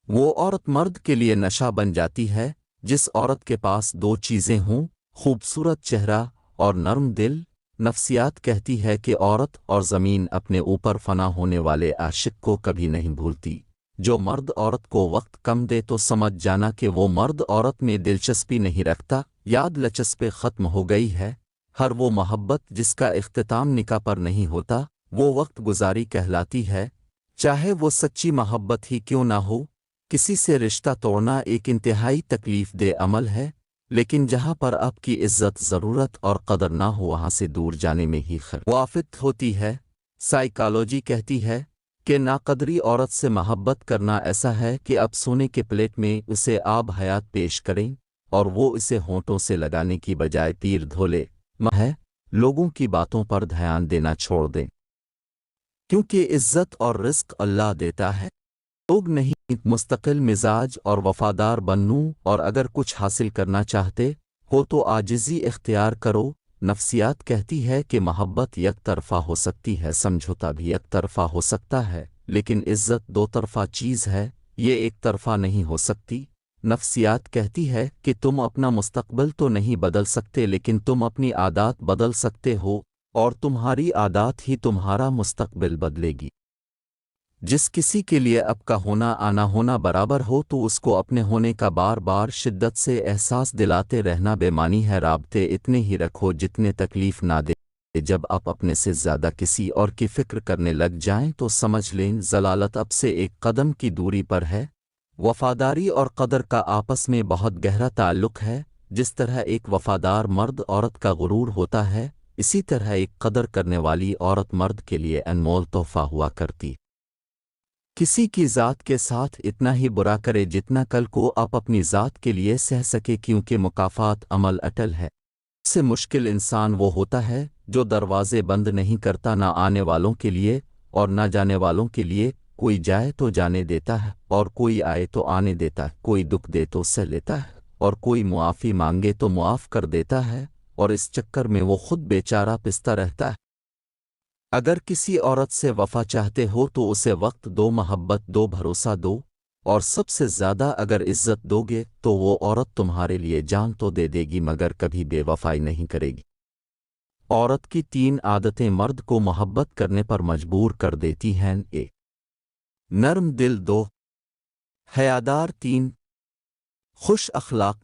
وہ عورت مرد کے لیے نشہ بن جاتی ہے جس عورت کے پاس دو چیزیں ہوں، خوبصورت چہرہ اور نرم دل۔ نفسیات کہتی ہے کہ عورت اور زمین اپنے اوپر فنا ہونے والے عاشق کو کبھی نہیں بھولتی۔ جو مرد عورت کو وقت کم دے تو سمجھ جانا کہ وہ مرد عورت میں دلچسپی نہیں رکھتا، یاد لچسپے ختم ہو گئی ہے۔ ہر وہ محبت جس کا اختتام نکاح پر نہیں ہوتا وہ وقت گزاری کہلاتی ہے، چاہے وہ سچی محبت ہی کیوں نہ ہو۔ کسی سے رشتہ توڑنا ایک انتہائی تکلیف دہ عمل ہے، لیکن جہاں پر آپ کی عزت، ضرورت اور قدر نہ ہو وہاں سے دور جانے میں ہی خیر وافت ہوتی ہے۔ سائیکالوجی کہتی ہے کہ ناقدری عورت سے محبت کرنا ایسا ہے کہ اب سونے کے پلیٹ میں اسے آب حیات پیش کریں اور وہ اسے ہونٹوں سے لگانے کی بجائے تیر دھولے ہے۔ لوگوں کی باتوں پر دھیان دینا چھوڑ دیں، کیونکہ عزت اور رزق اللہ دیتا ہے، لوگ نہیں۔ مستقل مزاج اور وفادار بنوں، اور اگر کچھ حاصل کرنا چاہتے ہو تو عاجزی اختیار کرو۔ نفسیات کہتی ہے کہ محبت یک طرفہ ہو سکتی ہے، سمجھوتا بھی یک طرفہ ہو سکتا ہے، لیکن عزت دو طرفہ چیز ہے، یہ ایک طرفہ نہیں ہو سکتی۔ نفسیات کہتی ہے کہ تم اپنا مستقبل تو نہیں بدل سکتے، لیکن تم اپنی عادات بدل سکتے ہو، اور تمہاری عادات ہی تمہارا مستقبل بدلے گی۔ جس کسی کے لیے اب کا ہونا آنا ہونا برابر ہو تو اس کو اپنے ہونے کا بار بار شدت سے احساس دلاتے رہنا بے معنی ہے۔ رابطے اتنے ہی رکھو جتنے تکلیف نہ دے۔ جب آپ اپنے سے زیادہ کسی اور کی فکر کرنے لگ جائیں تو سمجھ لیں ضلالت اب سے ایک قدم کی دوری پر ہے۔ وفاداری اور قدر کا آپس میں بہت گہرا تعلق ہے۔ جس طرح ایک وفادار مرد عورت کا غرور ہوتا ہے، اسی طرح ایک قدر کرنے والی عورت مرد کے لیے انمول تحفہ ہوا کرتی۔ کسی کی ذات کے ساتھ اتنا ہی برا کرے جتنا کل کو آپ اپنی ذات کے لیے سہ سکے، کیونکہ مکافات عمل اٹل ہے۔ اس سے مشکل انسان وہ ہوتا ہے جو دروازے بند نہیں کرتا، نہ آنے والوں کے لیے اور نہ جانے والوں کے لیے۔ کوئی جائے تو جانے دیتا ہے اور کوئی آئے تو آنے دیتا ہے، کوئی دکھ دے تو سہ لیتا ہے اور کوئی معافی مانگے تو معاف کر دیتا ہے، اور اس چکر میں وہ خود بیچارہ پستا رہتا ہے۔ اگر کسی عورت سے وفا چاہتے ہو تو اسے وقت دو، محبت دو، بھروسہ دو، اور سب سے زیادہ اگر عزت دو گے تو وہ عورت تمہارے لیے جان تو دے دے گی مگر کبھی بے وفائی نہیں کرے گی۔ عورت کی 3 عادتیں مرد کو محبت کرنے پر مجبور کر دیتی ہیں۔ 1 نرم دل، 2 حیادار، 3 خوش اخلاق۔